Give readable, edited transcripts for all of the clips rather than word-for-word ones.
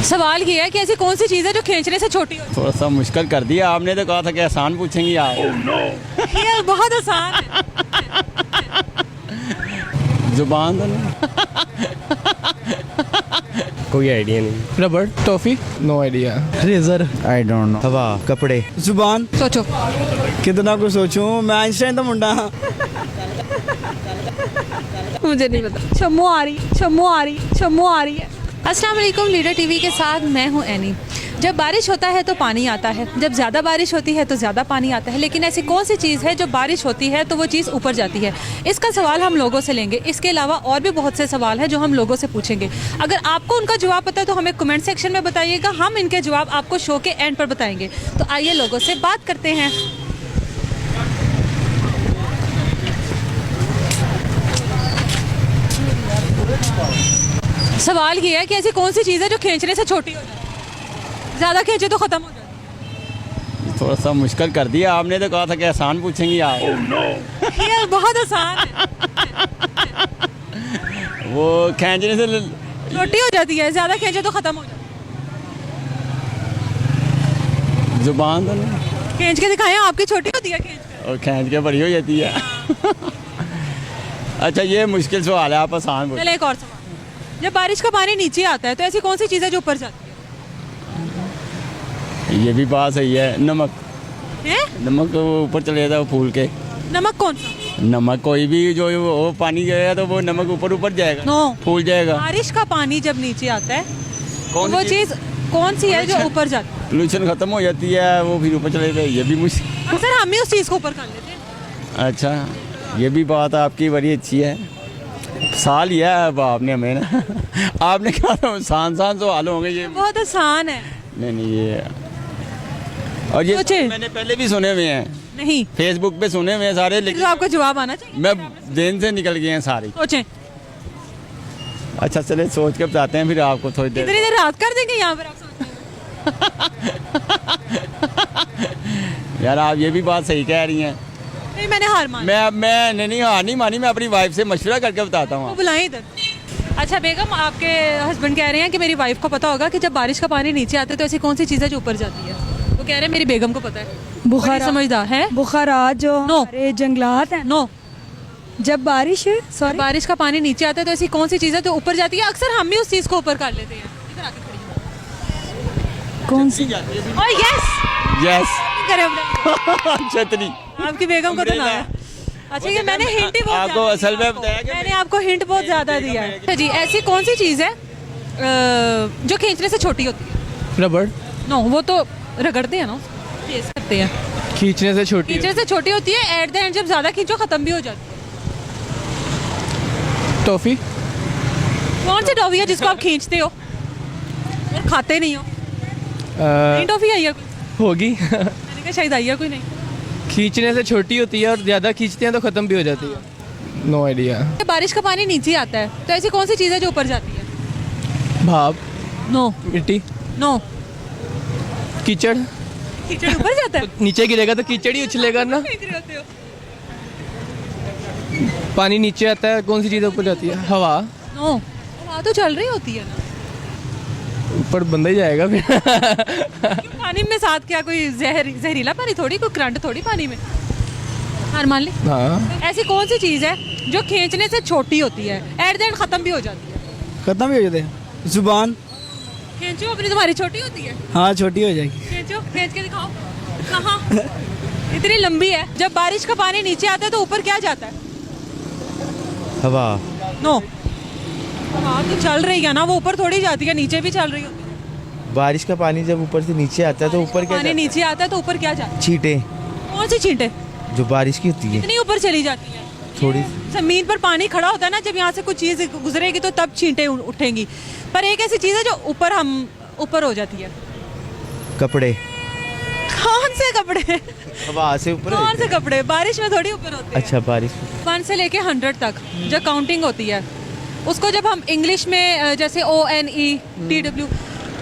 सवाल ये है कि ऐसी कौन सी चीज़ है जो खींचने से छोटी हो? थोड़ा सा मुश्किल कर दिया आपने, तो कहा था कि आसान पूछेंगी आप। ये बहुत आसान है। जुबान तो नहीं। कोई आइडिया नहीं। रबड़, toffee, no idea. Razor, I don't know. हवा, कपड़े, जुबान। सोचो। कितना कुछ सोचूं मैं, आइंस्टाइन तो मुंडा। मुझे नहीं पता। शम्मू आ रही है। अस्सलाम वालेकुम, लीडर टीवी के साथ मैं हूं एनी। जब बारिश होता है तो पानी आता है, जब ज़्यादा बारिश होती है तो ज़्यादा पानी आता है, लेकिन ऐसी कौन सी चीज़ है जो बारिश होती है तो वो चीज़ ऊपर जाती है? इसका सवाल हम लोगों से लेंगे। इसके अलावा और भी बहुत से सवाल हैं जो हम लोगों से पूछेंगे। अगर आपको उनका जवाब पता है तो हमें कमेंट सेक्शन में बताइएगा, हम इनके जवाब आपको शो के एंड पर बताएंगे। तो आइए लोगों से बात करते हैं। सवाल ये है कि ऐसी कौन सी चीज़ है जो खींचने से छोटी हो जाती है? ज़्यादा खींचे तो ख़त्म हो जाती है। थोड़ा सा मुश्किल कर दिया आपने, तो कहा था कि आसान पूछेंगी आप। ये बहुत आसान है। वो खींचने से छोटी हो जाती है, ज़्यादा खींचे तो ख़त्म हो जाती जुबान तो नहीं। है। खींच के दिखाएं, आपकी छोटी होती है खींच के। और खींच के बड़ी हो जाती है। अच्छा, ये मुश्किल सवाल है, आप आसान पूछें। चले एक और सवाल। जब बारिश का पानी नीचे आता है तो ऐसी कौन सी चीज़ है जो ऊपर जाती ये भी बात सही है। नमक। है? नमक ऊपर चले जाता है फूल के। नमक कौन सा? नमक कोई भी जो वो पानी गया तो वो नमक ऊपर जाएगा। नो। फूल जाएगा। बारिश का पानी जब नीचे आता है कौन तो वो सी चीज़ कौन सी है जो ऊपर जाती है? पोल्यूशन खत्म हो जाती है, वो फिर ऊपर चले जाता है। ये भी मुश्किल। अक्सर हम ही उस चीज़ को ऊपर कर लेते हैं। अच्छा, ये भी बात आपकी बड़ी अच्छी है। साल लिया है अब आपने हमें ना। आपने कहा था आसान सवाल होंगे ये। बहुत आसान है। नहीं ये, और ये सोचे। मैंने पहले भी सुने हुए हैं, नहीं, फेसबुक पे सुने हुए हैं सारे, तो लेकिन आपको जवाब आना चाहिए। मैं जेन से निकल गए हैं सारे। सोचें। अच्छा चले सोच के बताते हैं फिर आपको थोड़ी देर। इतनी देर रात कर देंगे यहाँ पर आप सोचते हैं। यार आप ये भी बात सही कह रही हैं। नहीं, मैंने हार मानी। मैं नहीं हार नहीं मानी, मैं अपनी वाइफ से मशवरा करके बताता वो हूँ। बुलाएं इधर। अच्छा बेगम, आपके हस्बैंड कह रहे हैं कि मेरी वाइफ को पता होगा कि जब बारिश का पानी नीचे आता है तो ऐसी कौन सी चीज़ है जो ऊपर जाती है? वो कह रहे हैं मेरी बेगम को पता है। बुखार, समझदार है। बुखारात जो नो। हमारे जंगलात हैं, नो। जब बारिश जब बारिश का पानी नीचे आता है तो ऐसी कौन सी चीज़ है जो ऊपर जाती है? अक्सर हम भी उस चीज़ को ऊपर कर लेते हैं। इधर आके खड़ी हो। कौन सी? और यस यस। करें हमने। छतरी। आपकी बेगम को तो ना है। अच्छा, ये मैंने हिंट ही बहुत आपको ज़्यादा असल में दिया बताया कि मैंने आपको हिंट बहुत ज़्यादा दिया है। अच्छा जी, ऐसी कौन सी चीज़ है जो खींचने से छोटी होती है? रबड़, नो, वो तो रगड़ते हैं ना, फेस करते हैं। खींचने से छोटी। खींचने से छोटी होती है, एट द एंड जब ज़्यादा खींचो ख़त्म भी हो जाती है। टॉफी, कौन सी टॉफी है जिसको आप खींचते हो और खाते नहीं हो? नहीं, टॉफी आई है कोई? होगी। मैंने कहा शायद आई है कोई। नहीं, खींचने से छोटी होती है और ज़्यादा खींचते हैं तो ख़त्म भी हो जाती है। No idea. बारिश का पानी नीचे आता है तो ऐसी कौन सी चीज़ है जो ऊपर जाती है? भाप, नो। मिट्टी, नो। कीचड़। कीचड़ ऊपर जाता है? नीचे गिरेगा तो कीचड़ ही उछलेगा ना। खींच रहे होते हो। पानी नीचे आता है, कौन सी चीज़ ऊपर जाती है? हवा। नो, हवा तो चल रही होती है ना। ऊपर बंदा ही जाएगा फिर। क्यों, पानी में साथ क्या कोई जहरीला पानी थोड़ी, कोई करंट थोड़ी पानी में। हार मान ली। हाँ, ऐसी कौन सी चीज़ है जो खींचने से छोटी होती है, एट द एंड ख़त्म भी हो जाती है? खत्म भी हो जाते हैं। जुबान। खींचो अपनी, तुम्हारी छोटी होती है। हाँ, छोटी हो जाएगी। खींचो, खींच के दिखाओ। कहाँ? इतनी लंबी है। जब बारिश का पानी नीचे आता है तो ऊपर क्या जाता है? हवा, नो। हाँ तो चल रही है ना, वो ऊपर थोड़ी जाती है, नीचे भी चल रही होती है। बारिश का पानी जब ऊपर से नीचे आता है तो ऊपर क्या पानी नीचे आता है तो ऊपर क्या जाता है? छींटे, कौन सी छींटे? जो बारिश की होती है। इतनी ऊपर चली जाती है। थोड़ी। जमीन पर पानी खड़ा होता है ना, जब यहाँ से कुछ चीज़ गुजरेगी तो तब छींटे उठेंगी। पर एक ऐसी चीज़ है जो ऊपर हो जाती है। कपड़े। कौन से कपड़े? हवा से ऊपर। कौन से कपड़े? बारिश में थोड़ी ऊपर होते हैं। अच्छा, बारिश। 1 से लेके 100 तक जो काउंटिंग होती है उसको जब हम इंग्लिश में जैसे ONETW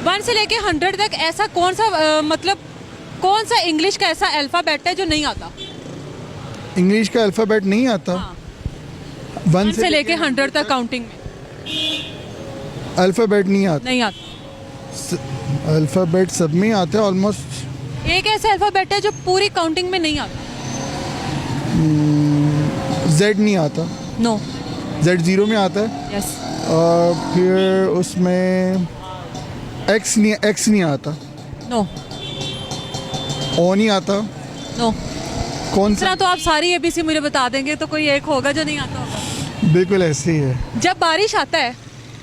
1 से लेके 100 तक ऐसा कौन सा मतलब कौन सा इंग्लिश का ऐसा अल्फ़ाबेट है जो नहीं आता? इंग्लिश का अल्फ़ाबेट नहीं आता। हाँ। 1 से लेके 100 तक काउंटिंग में अल्फ़ाबेट नहीं आता। नहीं आता। अल्फ़ाबेट सब में आता है ऑलमोस्ट। एक ऐसा अल्फ़ाबेट है जो पूरी काउंटिंग में नहीं आता। जेड नहीं आता, नो। जेड ज़ीरो में आता है। यस। और फिर उसमें एक्स नहीं आता, नो। ओ नहीं आता। नो। कौन इस तरह सा? तो आप सारी एबीसी मुझे बता देंगे तो कोई एक होगा जो नहीं आता होगा। बिल्कुल ऐसे ही है। जब बारिश आता है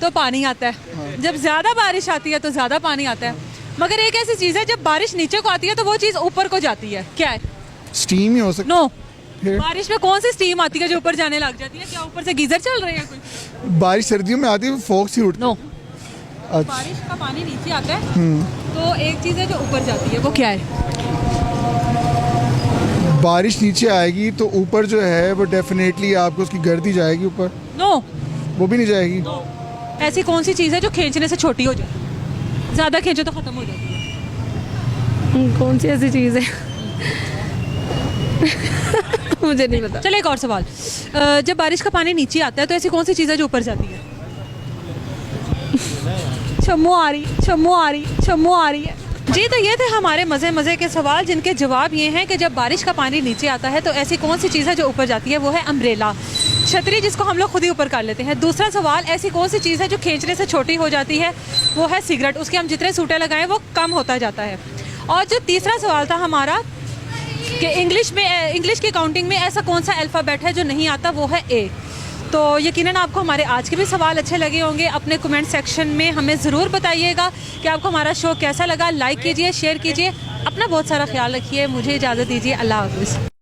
तो पानी आता है, जब ज़्यादा बारिश आती है तो ज़्यादा पानी आता है, मगर एक ऐसी चीज़ है जब बारिश नीचे को आती है तो वो चीज़ ऊपर को जाती है, क्या है? स्टीम ही हो सकता। नो। फिर? बारिश में कौन सी स्टीम आती है जो ऊपर जाने लग जाती है? क्या ऊपर से गीजर चल रहे हैं कोई? बारिश सर्दियों में आती है, फॉग सी उठती नो। है। अच्छा, बारिश का पानी नीचे आता है तो एक चीज़ है जो ऊपर जाती है, वो क्या है? बारिश नीचे आएगी तो ऊपर जो है वो डेफिनेटली आपको उसकी गर्दी जाएगी ऊपर, नो। वो भी नहीं जाएगी। ऐसी कौन सी चीज़ है जो खींचने से छोटी हो जाती है? ज़्यादा खींचो तो ख़त्म हो जाती है। कौन सी ऐसी चीज़ है मुझे नहीं पता। चलो एक और सवाल। जब बारिश का पानी नीचे आता है तो ऐसी कौन सी चीज़ है जो ऊपर जाती है? शम्मू आ रही, शम्मू आ रही, शम्मू आ रही है। जी, तो ये थे हमारे मज़े के सवाल जिनके जवाब ये हैं कि जब बारिश का पानी नीचे आता है तो ऐसी कौन सी चीज़ है जो ऊपर जाती है? वो है अम्ब्रेला, छतरी, जिसको हम लोग खुद ही ऊपर कर लेते हैं। दूसरा सवाल, ऐसी कौन सी चीज़ है जो खींचने से छोटी हो जाती है? वो है सिगरेट, उसके हम जितने सूटे लगाएं वो कम होता जाता है। और जो तीसरा सवाल था हमारा कि इंग्लिश की काउंटिंग में ऐसा कौन सा अल्फ़ाबेट है जो नहीं आता? वो है ए। तो यकीनन आपको हमारे आज के भी सवाल अच्छे लगे होंगे। अपने कमेंट सेक्शन में हमें ज़रूर बताइएगा कि आपको हमारा शो कैसा लगा। लाइक कीजिए, शेयर कीजिए, अपना बहुत सारा ख्याल रखिए। मुझे इजाज़त दीजिए, अल्लाह हाफ़िज़।